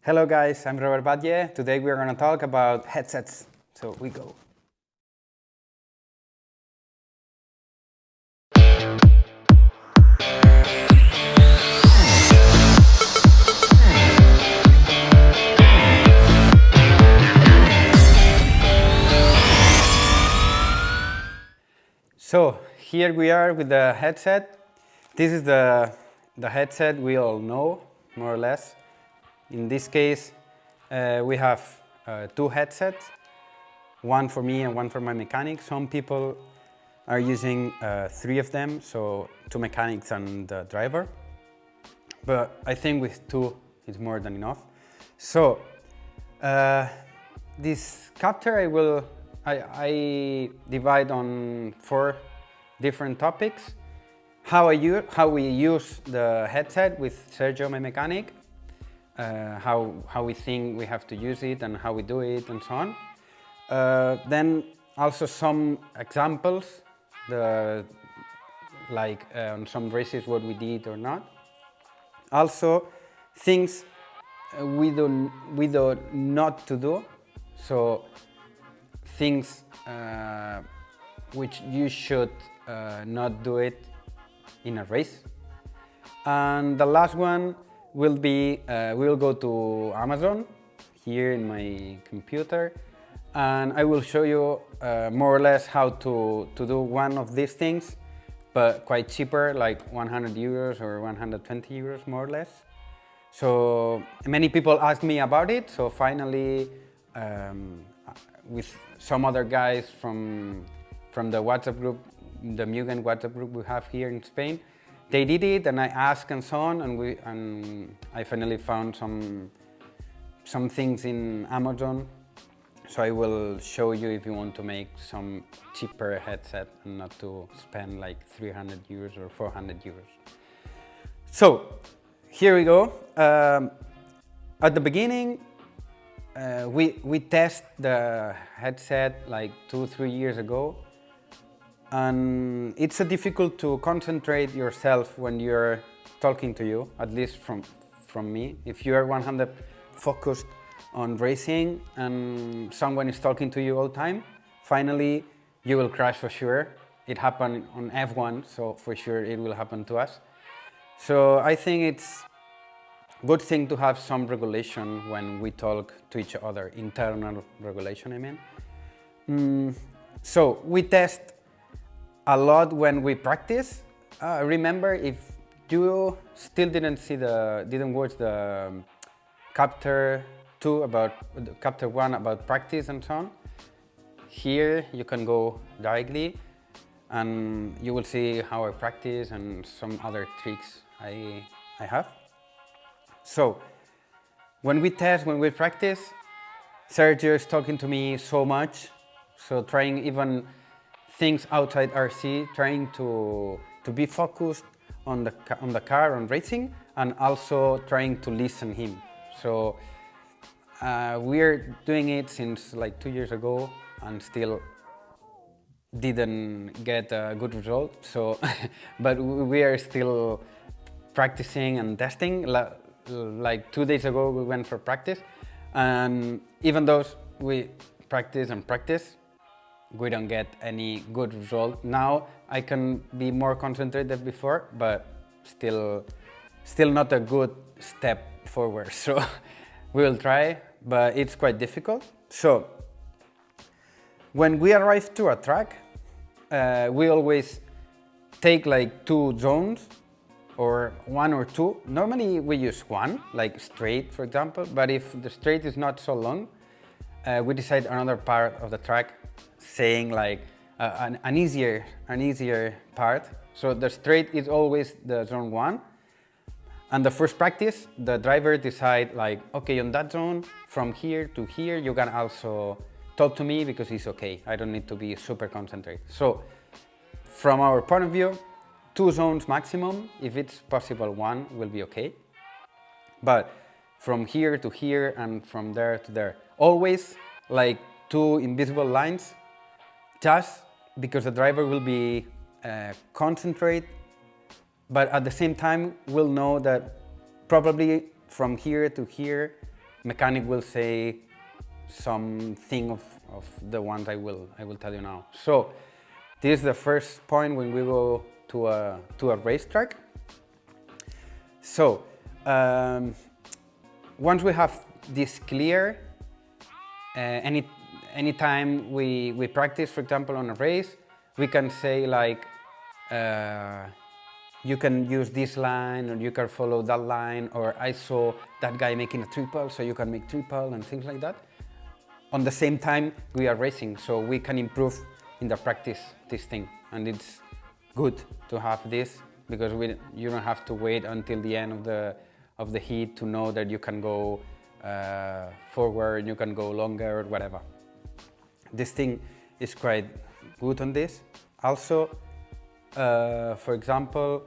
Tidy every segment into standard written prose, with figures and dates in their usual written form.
Hello guys, I'm Robert Batlle. Today we're going to talk about headsets. So we go. So here we are with the headset. This is the headset we all know, more or less. In this case, we have two headsets, one for me and one for my mechanic. Some people are using three of them, so two mechanics and the driver. But I think with two, it's more than enough. So this capture I divide on 4 different topics. How we use the headset with Sergio, my mechanic, how we think we have to use it and how we do it and so on. Then also some examples, like on some races what we did or not. Also things we do not to do. So things which you should not do it in a race. And the last one will be, we'll go to Amazon here in my computer, and I will show you more or less how to do one of these things, but quite cheaper, like 100 euros or 120 euros more or less. So many people ask me about it, so finally with some other guys from the WhatsApp group, the Mugen WhatsApp group we have here in Spain, they did it and I asked and so on, and I finally found some things in Amazon. So I will show you if you want to make some cheaper headset and not to spend like 300 euros or 400 euros. So here we go. At the beginning, we test the headset like 2-3 years ago, and it's difficult to concentrate yourself when you're talking to you, at least from me. If you are 100 focused on racing and someone is talking to you all the time, finally you will crash for sure. It happened on F1, so for sure it will happen to us. So I think it's good thing to have some regulation when we talk to each other, internal regulation, I mean. So we test a lot when we practice. Remember, if you still didn't watch the chapter 1 about practice and so on, here you can go directly and you will see how I practice and some other tricks I have. So when we practice, Sergio is talking to me so much, so trying even things outside RC, trying to be focused on the car, on racing, and also trying to listen him. So we're doing it since like 2 years ago and still didn't get a good result. So, but we are still practicing and testing. Like 2 days ago we went for practice, and even though we practice and practice, we don't get any good result. Now I can be more concentrated than before, but still not a good step forward. So we will try, but it's quite difficult. So when we arrive to a track, we always take like 2 zones, or 1 or 2. Normally we use 1, like straight, for example, but if the straight is not so long, we decide another part of the track, saying like an easier part. So the straight is always the zone 1, and the first practice, the driver decide like, okay, on that zone, from here to here, you can also talk to me because it's okay. I don't need to be super concentrated. So from our point of view, 2 zones maximum. If it's possible, 1 will be okay. But from here to here and from there to there, always like 2 invisible lines, just because the driver will be concentrate, but at the same time will know that probably from here to here mechanic will say something of the ones I will tell you now. So this is the first point when we go to a racetrack. So once we have this clear, anytime we practice, for example, on a race, we can say like, you can use this line, or you can follow that line, or I saw that guy making a triple, so you can make triple, and things like that. On the same time, we are racing, so we can improve in the practice this thing, and it's good to have this because you don't have to wait until the end of the heat to know that you can go forward, you can go longer, or whatever. This thing is quite good on this. Also, for example,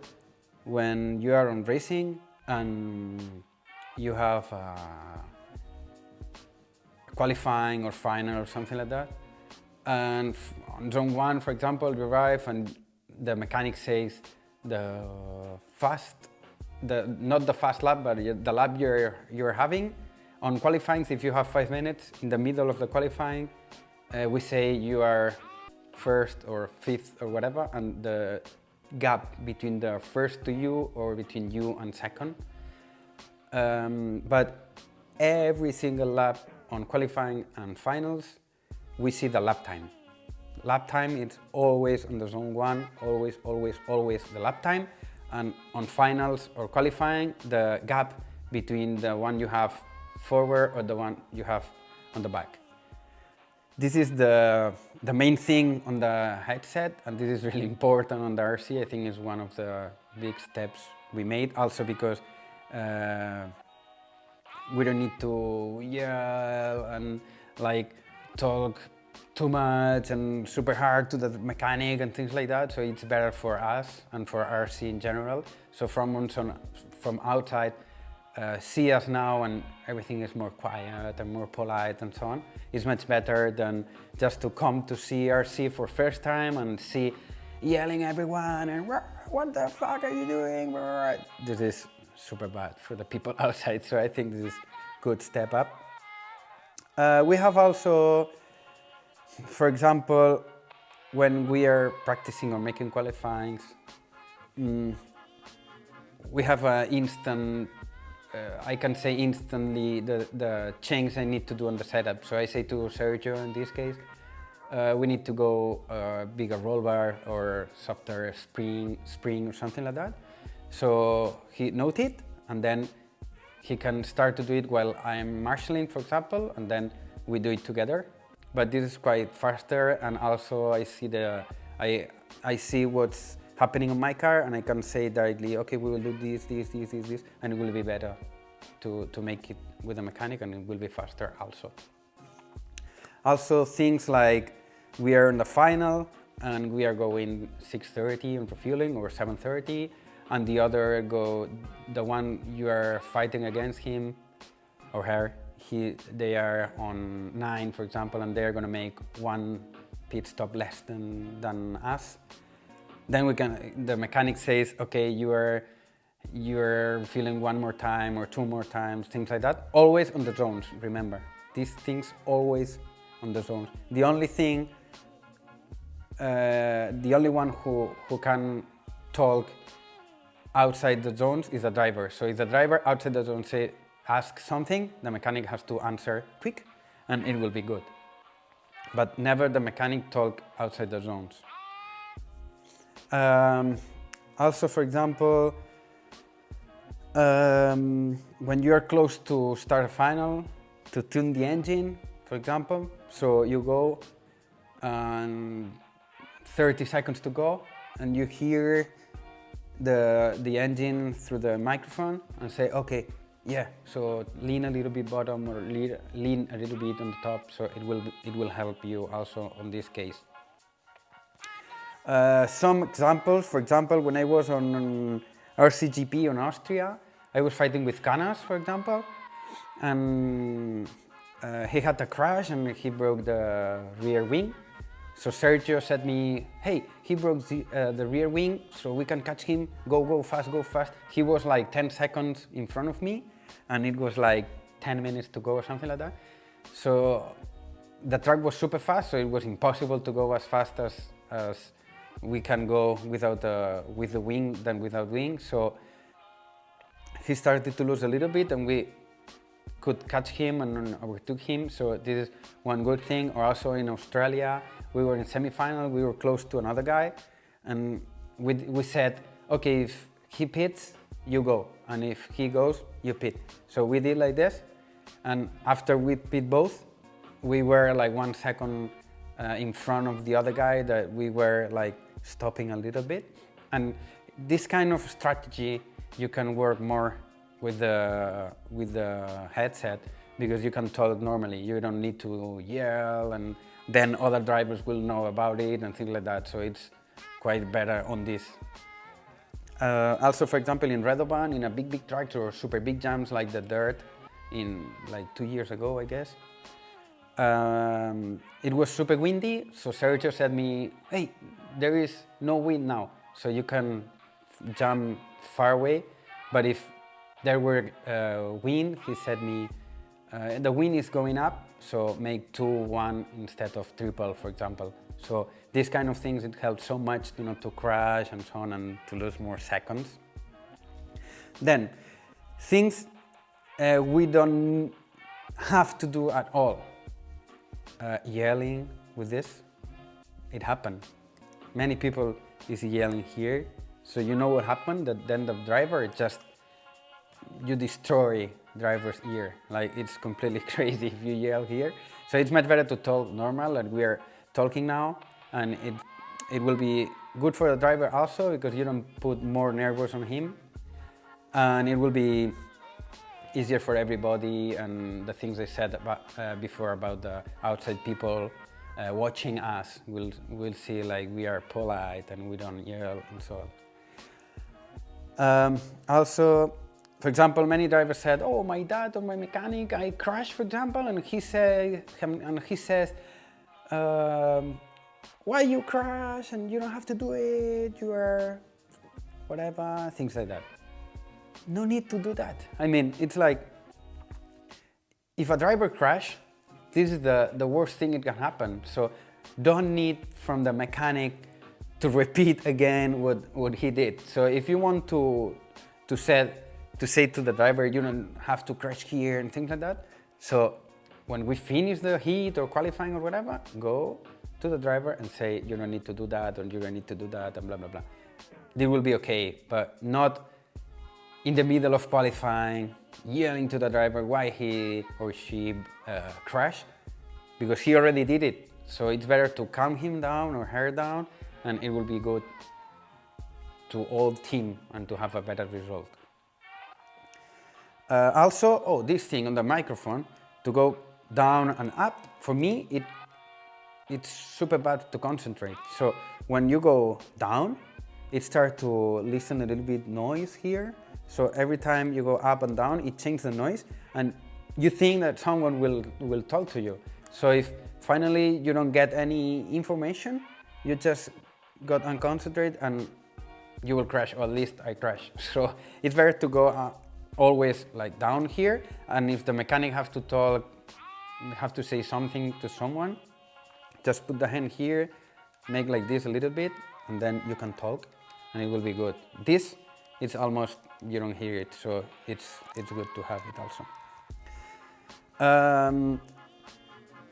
when you are on racing and you have qualifying or final or something like that, and on zone 1, for example, you arrive and the mechanic says not the fast lap, but the lap you're having. On qualifying, if you have 5 minutes, in the middle of the qualifying, we say you are first or fifth or whatever, and the gap between the first to you or between you and second. But every single lap on qualifying and finals, we see the lap time. Lap time is always on the zone 1, always the lap time. And on finals or qualifying, the gap between the one you have forward or the one you have on the back. This is the main thing on the headset, and this is really important on the RC. I think it's one of the big steps we made, also because we don't need to yell and like talk too much and super hard to the mechanic and things like that. So it's better for us and for RC in general. So from outside, see us now and everything is more quiet and more polite and so on. It's much better than just to come to see RC for first time and see yelling everyone and what the fuck are you doing? This is super bad for the people outside, so I think this is good step up. We have also, for example, when we are practicing or making qualifyings, we have an instant, I can say instantly the change I need to do on the setup. So I say to Sergio in this case, we need to go bigger roll bar or softer spring or something like that. So he notes it, and then he can start to do it while I'm marshalling, for example, and then we do it together. But this is quite faster, and also I see what's happening on my car, and I can say directly, okay, we will do this, and it will be better to make it with the mechanic, and it will be faster also. Also things like we are in the final and we are going 6:30 on refueling or 7:30, and the one you are fighting against him or her, they are on 9, for example, and they're going to make 1 pit stop less than us. Then the mechanic says, okay, you're feeling 1 more time or 2 more times, things like that. Always on the zones, remember. These things always on the zones. The only one who can talk outside the zones is the driver. So if the driver outside the zone asks something, the mechanic has to answer quick, and it will be good. But never the mechanic talk outside the zones. Also, for example, when you are close to start a final, to tune the engine, for example, so you go and 30 seconds to go, and you hear the engine through the microphone and say, okay, yeah, so lean a little bit bottom or lean a little bit on the top, so it will help you also on this case. Some examples, for example, when I was on RCGP in Austria, I was fighting with Canas, for example, and he had a crash and he broke the rear wing. So Sergio said me, hey, he broke the rear wing, so we can catch him, go fast. He was like 10 seconds in front of me, and it was like 10 minutes to go or something like that. So the track was super fast, so it was impossible to go as fast as we can go without with the wing than without wing. So he started to lose a little bit, and we could catch him and overtook him. So this is one good thing. Or also in Australia, we were in semi-final, we were close to another guy, and we said, okay, if he pits, you go, and if he goes, you pit. So we did like this, and after we pit both, we were like 1 second in front of the other guy, that we were like stopping a little bit. And this kind of strategy you can work more with the headset, because you can talk normally. You don't need to yell, and then other drivers will know about it and things like that. So it's quite better on this. Also, for example, in Redoban, in a big tractor or super big jumps like the dirt, in like 2 years ago, I guess. It was super windy, so Sergio said me, hey, there is no wind now, so you can jump far away. But if there were wind, he said me, the wind is going up, so make 2-1 instead of triple, for example. So these kind of things, it helps so much to not to crash and so on, and to lose more seconds. Then, things we don't have to do at all. Yelling with this, it happened. Many people is yelling here, so you know what happened, that then the driver just, you destroy driver's ear. Like, it's completely crazy if you yell here. So it's much better to talk normal, and we are talking now, and it will be good for the driver also, because you don't put more nerves on him, and it will be easier for everybody. And the things I said about, before about the outside people watching us, will see like we are polite and we don't yell and so on. Also, for example, many drivers said, oh, my dad or my mechanic, I crashed, for example, and he says, why you crash, and you don't have to do it, you are whatever, things like that. No need to do that. I mean, it's like, if a driver crash, this is the worst thing it can happen. So don't need from the mechanic to repeat again what he did. So if you want to say to the driver, you don't have to crash here and things like that. So when we finish the heat or qualifying or whatever, go to the driver and say, you don't need to do that, or you don't need to do that, and blah, blah, blah. They will be okay, but not in the middle of qualifying, yelling to the driver why he or she crashed, because he already did it. So it's better to calm him down or her down, and it will be good to all team and to have a better result. Also, this thing on the microphone, to go down and up, for me, it's super bad to concentrate. So when you go down, it starts to listen a little bit noise here. So every time you go up and down, it changes the noise, and you think that someone will talk to you. So if finally you don't get any information, you just got unconcentrated and you will crash, or at least I crash. So it's better to go always like down here, and if the mechanic have to talk, have to say something to someone, just put the hand here, make like this a little bit, and then you can talk, and it will be good. This, it's almost, you don't hear it, so it's good to have it also.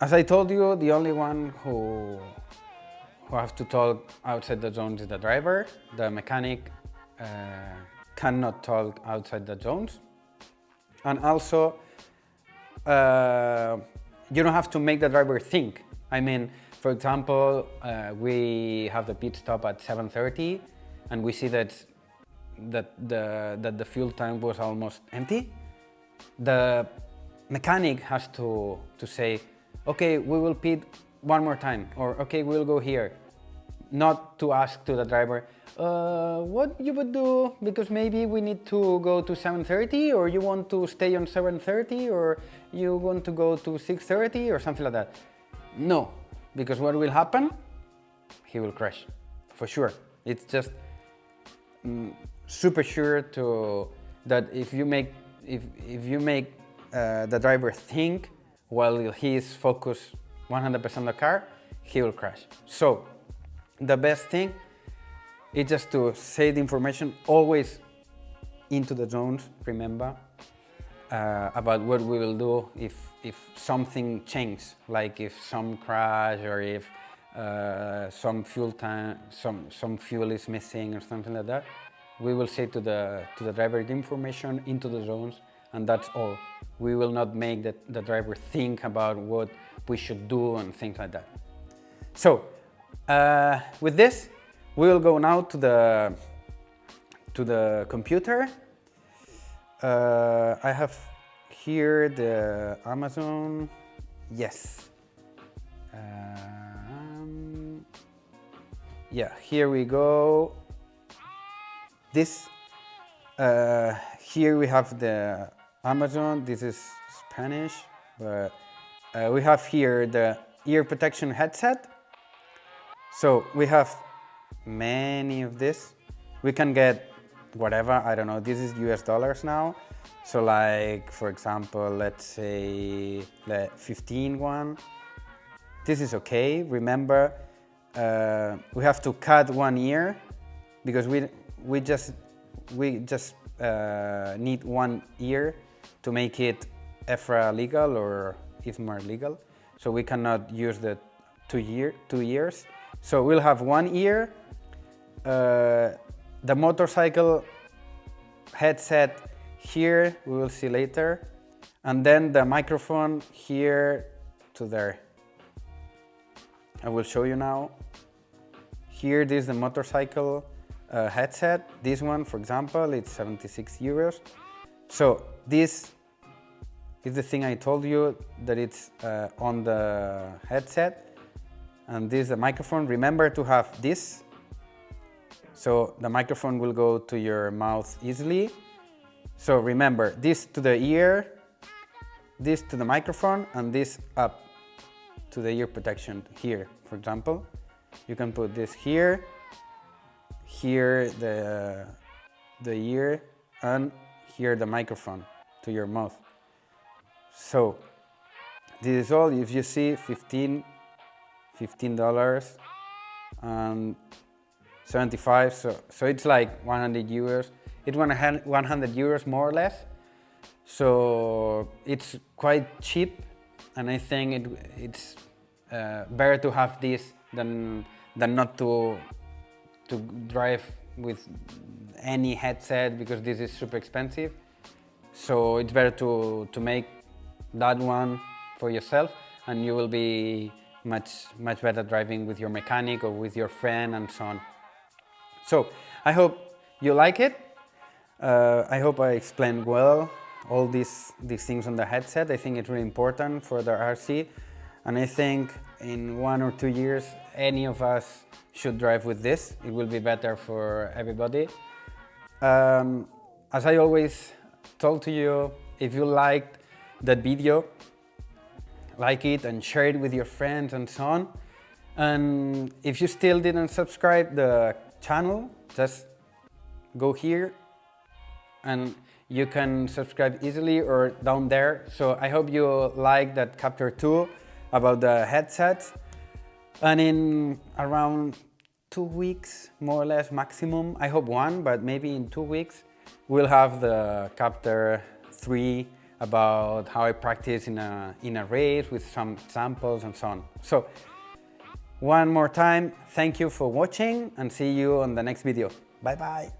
As I told you, the only one who have to talk outside the zones is the driver. The mechanic cannot talk outside the zones. And also, you don't have to make the driver think. I mean, for example, we have the pit stop at 7:30, and we see that the fuel tank was almost empty. The mechanic has to say, okay, we will pit one more time, or okay, we'll go here. Not to ask to the driver, what you would do, because maybe we need to go to 7:30, or you want to stay on 7:30, or you want to go to 6:30, or something like that. No, because what will happen? He will crash, for sure. It's just super sure that if you make the driver think while he is focused 100% on the car, he will crash. So the best thing is just to say the information always into the zones, remember, about what we will do if something changes, like if some crash or if some fuel tank, some fuel is missing or something like that. We will say to the driver the information into the zones, and that's all. We will not make the driver think about what we should do and things like that. So with this, we will go now to the computer. I have here the Amazon. Yes. Yeah, here we go. This here we have the Amazon. This is Spanish, but we have here the ear protection headset. So we have many of this. We can get whatever, I don't know, this is US dollars now. So like, for example, let's say the 15 one. This is okay. Remember, we have to cut one ear because we just need one ear to make it EFRA legal or IFMAR legal. So we cannot use the two ears. So we'll have one ear, the motorcycle headset here, we will see later, and then the microphone here to there. I will show you now. Here, this is the motorcycle headset. This one, for example, it's 76 euros. So this is the thing I told you that it's on the headset. And this is the microphone. Remember to have this. So the microphone will go to your mouth easily. So remember, this to the ear, this to the microphone, and this up to the ear protection here, for example. You can put this here, here the ear, and here the microphone to your mouth. So this is all. If you see $15 and 75, so it's like 100 euros. It's 100 euros more or less. So it's quite cheap, and I think it's better to have this than not to drive with any headset, because this is super expensive. So it's better to make that one for yourself, and you will be much better driving with your mechanic or with your friend and so on. So I hope you like it. I hope I explained well all these things on the headset. I think it's really important for the RC, and I think in 1 or 2 years any of us should drive with this. It will be better for everybody. As I always told to you, if you liked that video, like it and share it with your friends and so on. And if you still didn't subscribe the channel, just go here and you can subscribe easily, or down there. So I hope you like that chapter 2 about the headsets. And in around 2 weeks, more or less maximum, I hope 1, but maybe in 2 weeks, we'll have the chapter 3 about how I practice in a race with some examples and so on. So one more time, thank you for watching, and see you on the next video. Bye bye.